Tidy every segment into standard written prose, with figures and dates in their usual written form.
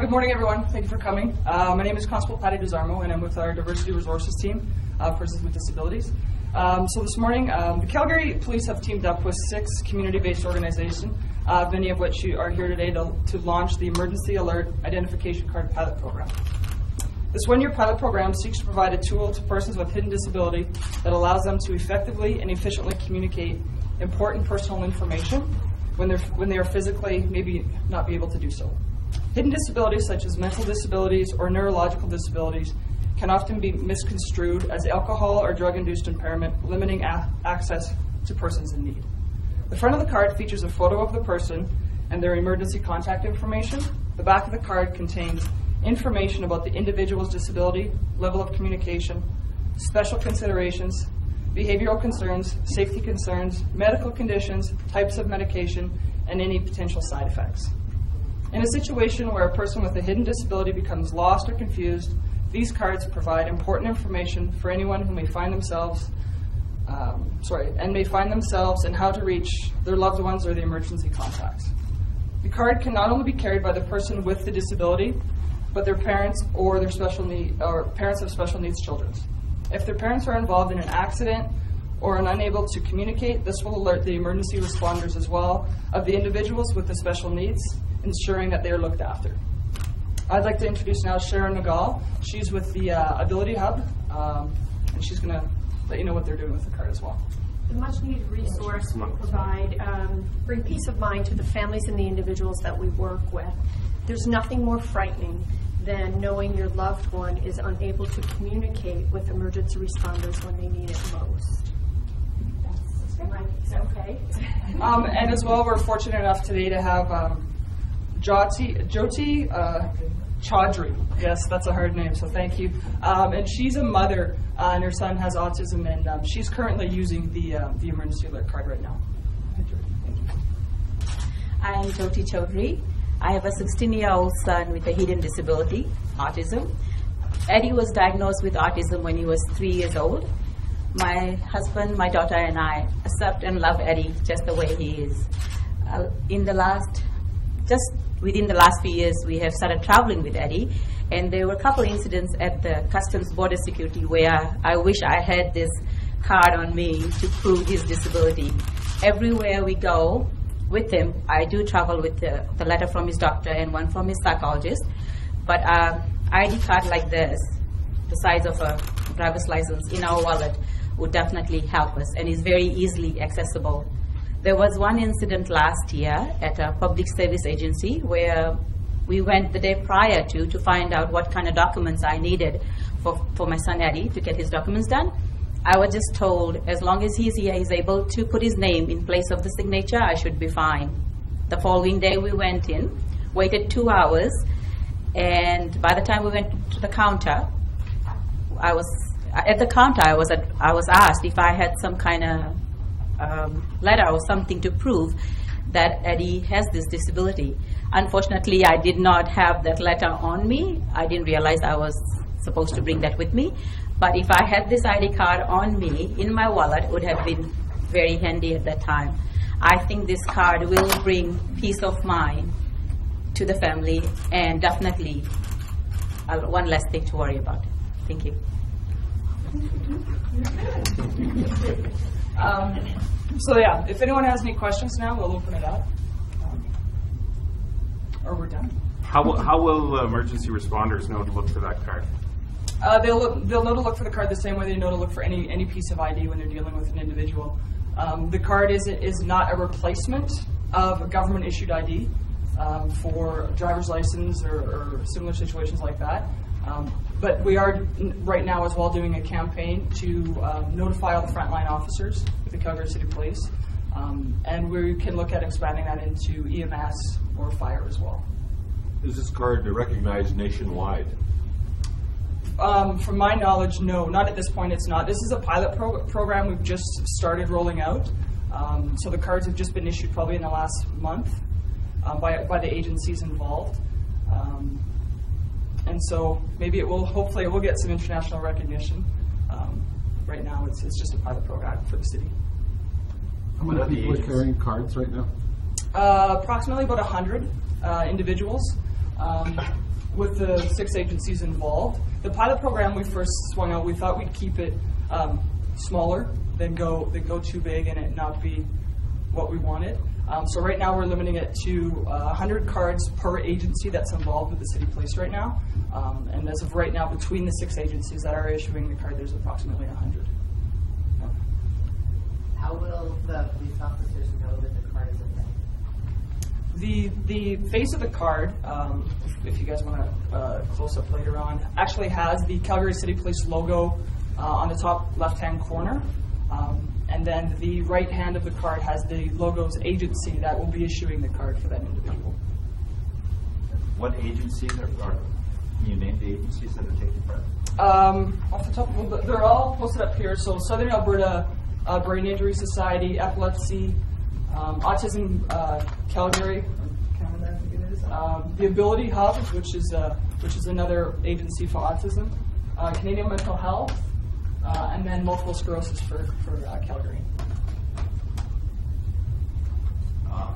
Good morning, everyone. Thank you for coming. My name is Constable Patty DeZarmo, and I'm with our Diversity Resources team, Persons with Disabilities. So this morning, the Calgary Police have teamed up with 6 community-based organizations, many of which are here today to launch the Emergency Alert Identification Card Pilot Program. This one-year pilot program seeks to provide a tool to persons with hidden disability that allows them to effectively and efficiently communicate important personal information when they are physically maybe not be able to do so. Hidden disabilities such as mental disabilities or neurological disabilities can often be misconstrued as alcohol or drug-induced impairment, limiting access to persons in need. The front of the card features a photo of the person and their emergency contact information. The back of the card contains information about the individual's disability, level of communication, special considerations, behavioral concerns, safety concerns, medical conditions, types of medication, and any potential side effects. In a situation where a person with a hidden disability becomes lost or confused, these cards provide important information for anyone who may find themselves in how to reach their loved ones or the emergency contacts. The card can not only be carried by the person with the disability, but their parents or their parents of special needs children. If their parents are involved in an accident or are unable to communicate, this will alert the emergency responders as well of the individuals with the special needs, ensuring that they are looked after. I'd like to introduce now Sharon Nagal. She's with the Ability Hub, and she's going to let you know what they're doing with the card as well. The much-needed resource will bring peace of mind to the families and the individuals that we work with. There's nothing more frightening than knowing your loved one is unable to communicate with emergency responders when they need it most. Is that okay? And as well, we're fortunate enough today to have Jyoti Chaudhry. Yes, that's a hard name, so thank you. And she's a mother, and her son has autism, and she's currently using the emergency alert card right now. Thank you. I'm Jyoti Chaudhry. I have a 16-year-old son with a hidden disability, autism. Eddie was diagnosed with autism when he was 3 years old. My husband, my daughter, and I accept and love Eddie just the way he is. Within the last few years, we have started traveling with Eddie, and there were a couple incidents at the Customs Border Security where I wish I had this card on me to prove his disability. Everywhere we go with him, I do travel with the letter from his doctor and one from his psychologist, but ID card like this, the size of a driver's license in our wallet, would definitely help us and is very easily accessible. There was one incident last year at a public service agency where we went the day prior to find out what kind of documents I needed for my son Eddie to get his documents done. I was just told as long as he's here, he's able to put his name in place of the signature, I should be fine. The following day we went in, waited 2 hours, and by the time we went to the counter, I was asked if I had some kind of letter or something to prove that Eddie has this disability. Unfortunately, I did not have that letter on me. I didn't realize I was supposed to bring that with me. But if I had this ID card on me in my wallet, it would have been very handy at that time. I think this card will bring peace of mind to the family and definitely one less thing to worry about. Thank you. So yeah, if anyone has any questions now, we'll open it up. Or we're done. How will emergency responders know to look for that card? They'll know to look for the card the same way they know to look for any piece of ID when they're dealing with an individual. The card is not a replacement of a government-issued ID for a driver's license or similar situations like that. But we are right now as well doing a campaign to notify all the frontline officers with the Calgary City Police, and we can look at expanding that into EMS or fire as well. Is this card recognized nationwide? From my knowledge, no, not at this point. It's not. This is a pilot program we've just started rolling out. So the cards have just been issued probably in the last month by the agencies involved. And so maybe hopefully it will get some international recognition. Right now it's just a pilot program for the city. How many people are carrying cards right now? Approximately about 100 individuals. with the 6 agencies involved. The pilot program we first swung out, we thought we'd keep it smaller than go too big and it not be what we wanted. So right now we're limiting it to 100 cards per agency that's involved with the city police right now. And as of right now, between the 6 agencies that are issuing the card, there's approximately 100. How will the police officers know that the card is a thing? The face of the card, if you guys want to close up later on, actually has the Calgary City Police logo on the top left-hand corner. And then the right hand of the card has the logo's agency that will be issuing the card for that individual. What agencies are can you name the agencies that are taking part? Off the top, well, they're all posted up here. So Southern Alberta Brain Injury Society, Epilepsy, Autism Calgary, or Canada, I think it is. The Ability Hub, which is another agency for autism. Canadian Mental Health, and then Multiple Sclerosis for Calgary.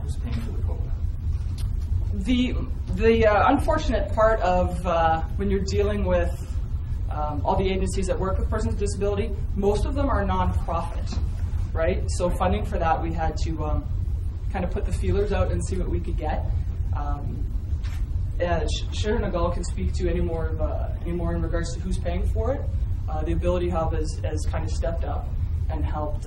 Who's paying for the program? The unfortunate part of when you're dealing with all the agencies that work with persons with disability, most of them are nonprofit, right? So funding for that, we had to kind of put the feelers out and see what we could get. Sharon Nagal can speak to any more in regards to who's paying for it. The Ability Hub has kind of stepped up and helped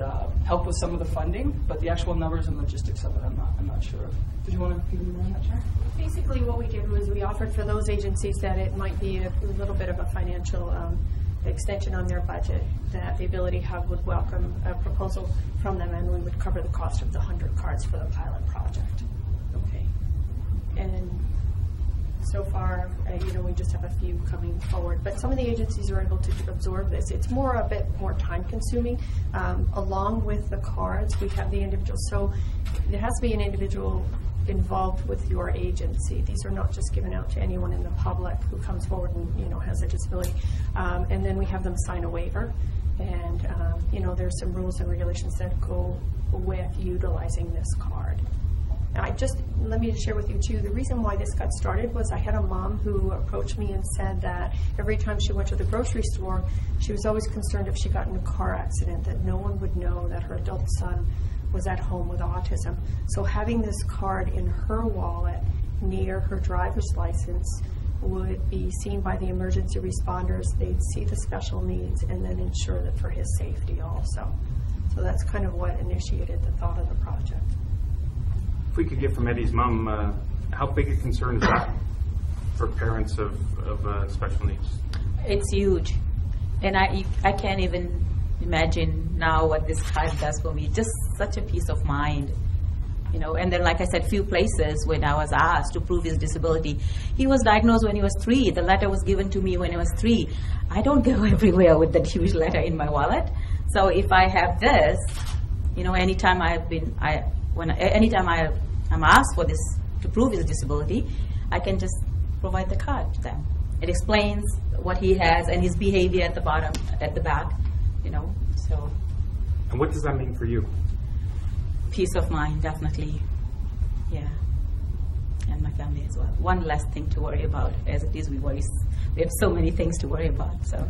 with some of the funding, but the actual numbers and logistics of it, I'm not sure. Did you want to give me more on that, Sharon? Basically, what we did was we offered for those agencies that it might be a little bit of a financial extension on their budget, that the Ability Hub would welcome a proposal from them, and we would cover the cost of the 100 cards for the pilot project. Okay, and so far, we just have a few coming forward, but some of the agencies are able to absorb this. It's a bit more time-consuming. Along with the cards, we have the individual. So there has to be an individual involved with your agency. These are not just given out to anyone in the public who comes forward and has a disability. And then we have them sign a waiver, and there's some rules and regulations that go with utilizing this card. Let me share with you too, the reason why this got started was I had a mom who approached me and said that every time she went to the grocery store, she was always concerned if she got in a car accident that no one would know that her adult son was at home with autism. So having this card in her wallet near her driver's license would be seen by the emergency responders. They'd see the special needs and then ensure that for his safety also. So that's kind of what initiated the thought of the project. If we could get from Eddie's mom, how big a concern is that for parents of special needs? It's huge. And I can't even imagine now what this card does for me. Just such a peace of mind. And then, like I said, few places when I was asked to prove his disability. He was diagnosed when he was 3. The letter was given to me when he was 3. I don't go everywhere with that huge letter in my wallet. So if I have this, anytime I'm asked for this to prove his disability, I can just provide the card to them. It explains what he has and his behavior at the bottom, at the back, so. And what does that mean for you? Peace of mind, definitely. Yeah. And my family as well. One less thing to worry about. As it is, we have so many things to worry about, so.